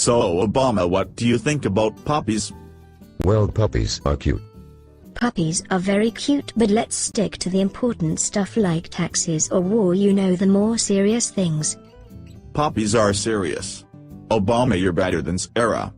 So Obama, what do you think about puppies? Well, puppies are cute. Puppies are very cute, but let's stick to the important stuff like taxes or war, the more serious things. Puppies are serious. Obama, you're better than Sarah.